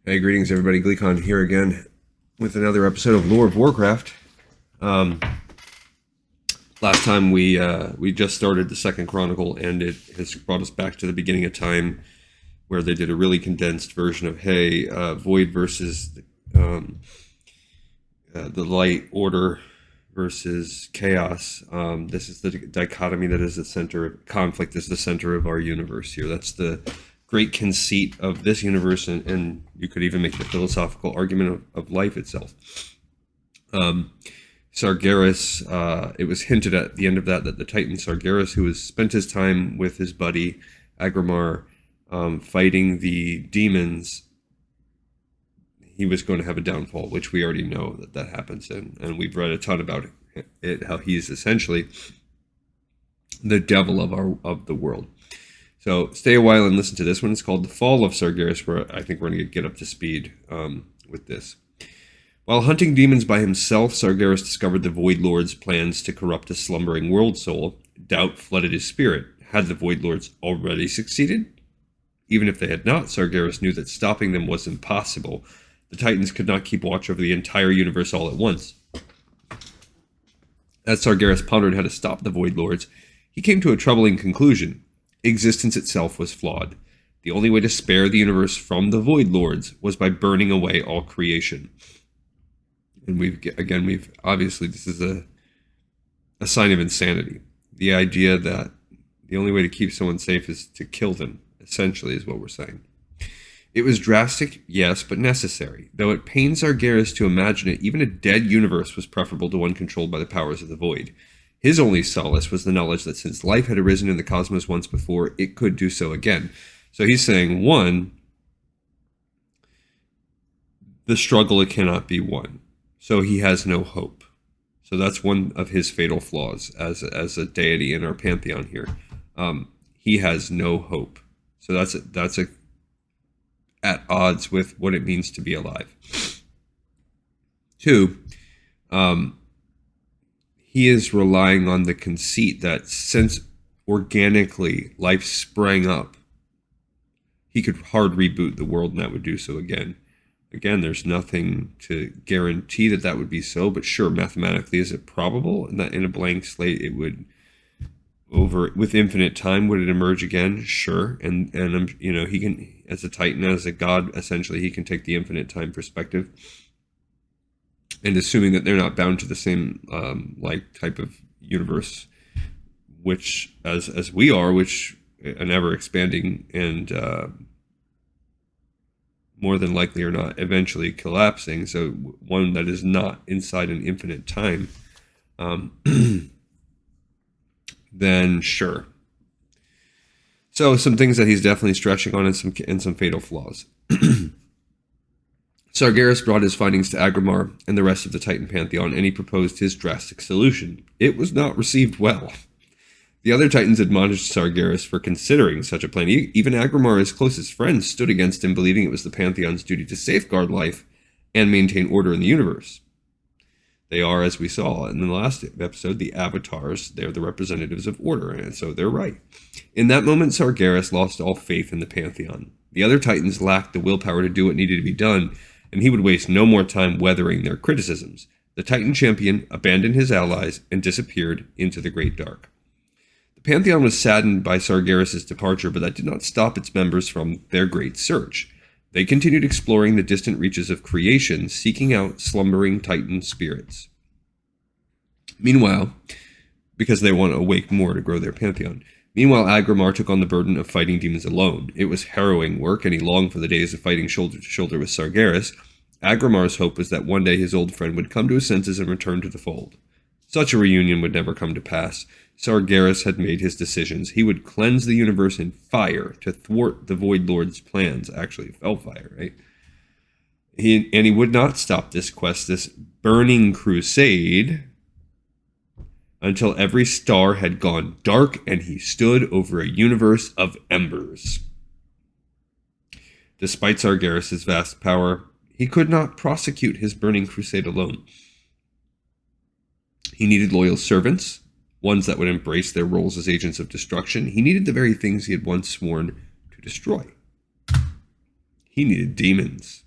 Hey, greetings everybody. Gleekon here again with another episode of Lore of Warcraft. Last time we just started the second Chronicle, and it has brought us back to the beginning of time, where they did a really condensed version of Void versus the Light Order versus Chaos. This is the dichotomy that is the center. Conflict is the center of our universe here. That's the great conceit of this universe, and you could even make the philosophical argument of life itself. Sargeras, it was hinted at the end of that the Titan Sargeras, who has spent his time with his buddy Agramar fighting the demons, he was going to have a downfall, which we already know that happens, and we've read a ton about it, how he's essentially the devil of the world. So stay a while and listen to this one. It's called The Fall of Sargeras, where I think we're going to get up to speed with this. While hunting demons by himself, Sargeras discovered the Void Lord's plans to corrupt a slumbering world soul. Doubt flooded his spirit. Had the Void Lords already succeeded? Even if they had not, Sargeras knew that stopping them was impossible. The Titans could not keep watch over the entire universe all at once. As Sargeras pondered how to stop the Void Lords, he came to a troubling conclusion. Existence itself was flawed. The only way to spare the universe from the Void Lords was by burning away all creation. And we've obviously, this is a sign of insanity. The idea that the only way to keep someone safe is to kill them, essentially, is what we're saying. It was drastic, yes, but necessary. Though it pains Sargeras to imagine it, even a dead universe was preferable to one controlled by the powers of the Void. His only solace was the knowledge that since life had arisen in the cosmos once before, it could do so again. So he's saying, one, the struggle, it cannot be won. So he has no hope. So that's one of his fatal flaws as a deity in our pantheon here. He has no hope. So that's at odds with what it means to be alive. Two, he is relying on the conceit that since organically life sprang up, he could hard reboot the world and that would do so again. Again, there's nothing to guarantee that would be so, but sure, mathematically, is it probable that in a blank slate it would, with infinite time, would it emerge again? Sure, and he can, as a Titan, as a god, essentially, he can take the infinite time perspective. And assuming that they're not bound to the same type of universe, which as we are, which an ever expanding and more than likely or not eventually collapsing. So one that is not inside an infinite time, then sure. So some things that he's definitely stretching on, and some fatal flaws. Sargeras brought his findings to Agramar and the rest of the Titan Pantheon, and he proposed his drastic solution. It was not received well. The other Titans admonished Sargeras for considering such a plan. Even Agramar, his closest friends, stood against him, believing it was the Pantheon's duty to safeguard life and maintain order in the universe. They are, as we saw in the last episode, the avatars. They're the representatives of order, and so they're right. In that moment, Sargeras lost all faith in the Pantheon. The other Titans lacked the willpower to do what needed to be done, and he would waste no more time weathering their criticisms. The Titan champion abandoned his allies and disappeared into the Great Dark. The Pantheon was saddened by Sargeras' departure, but that did not stop its members from their great search. They continued exploring the distant reaches of creation, seeking out slumbering Titan spirits. Meanwhile, because they want to awake more to grow their pantheon. Meanwhile, Agramar took on the burden of fighting demons alone. It was harrowing work, and he longed for the days of fighting shoulder to shoulder with Sargeras. Agramar's hope was that one day his old friend would come to his senses and return to the fold. Such a reunion would never come to pass. Sargeras had made his decisions. He would cleanse the universe in fire to thwart the Void Lord's plans. Actually, Fellfire, right? He would not stop this quest, this burning crusade, until every star had gone dark and he stood over a universe of embers. Despite Sargeras' vast power, he could not prosecute his burning crusade alone. He needed loyal servants, ones that would embrace their roles as agents of destruction. He needed the very things he had once sworn to destroy. He needed demons.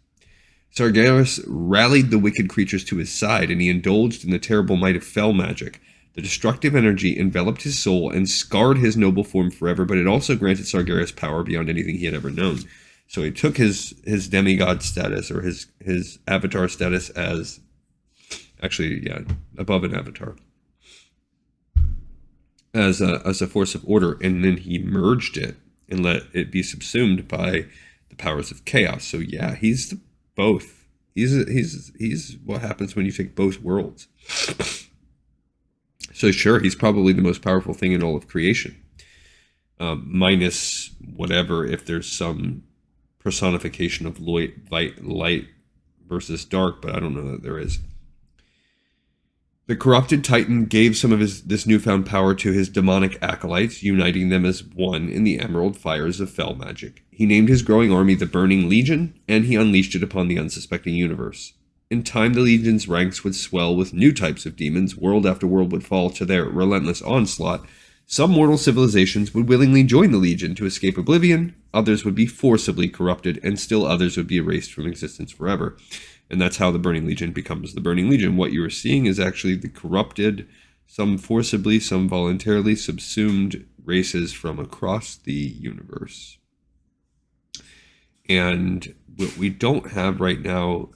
Sargeras rallied the wicked creatures to his side, and he indulged in the terrible might of fell magic. The destructive energy enveloped his soul and scarred his noble form forever, but it also granted Sargeras power beyond anything he had ever known. So he took his demigod status, or his avatar status, as actually, yeah, above an avatar, as a force of order, and then he merged it and let it be subsumed by the powers of chaos. So yeah, he's both. He's what happens when you take both worlds. So sure, he's probably the most powerful thing in all of creation, minus whatever, if there's some personification of light versus dark, but I don't know that there is. The corrupted Titan gave some of this newfound power to his demonic acolytes, uniting them as one in the emerald fires of fell magic. He named his growing army the Burning Legion, and he unleashed it upon the unsuspecting universe. In time, the Legion's ranks would swell with new types of demons. World after world would fall to their relentless onslaught. Some mortal civilizations would willingly join the Legion to escape oblivion. Others would be forcibly corrupted, and still others would be erased from existence forever. And that's how the Burning Legion becomes the Burning Legion. What you are seeing is actually the corrupted, some forcibly, some voluntarily subsumed races from across the universe. And what we don't have right now,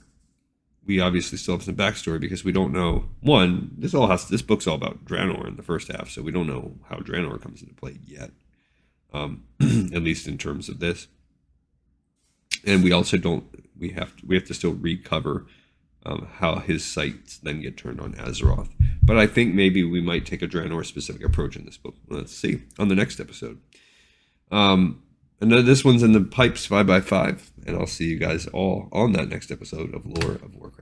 we obviously still have some backstory, because we don't know, one, this book's all about Draenor in the first half, so we don't know how Draenor comes into play yet, at least in terms of this. And we also don't, we have to still recover how his sights then get turned on Azeroth. But I think maybe we might take a Draenor specific approach in this book. Let's see on the next episode. And then this one's in the pipes 5x5, and I'll see you guys all on that next episode of Lore of Warcraft.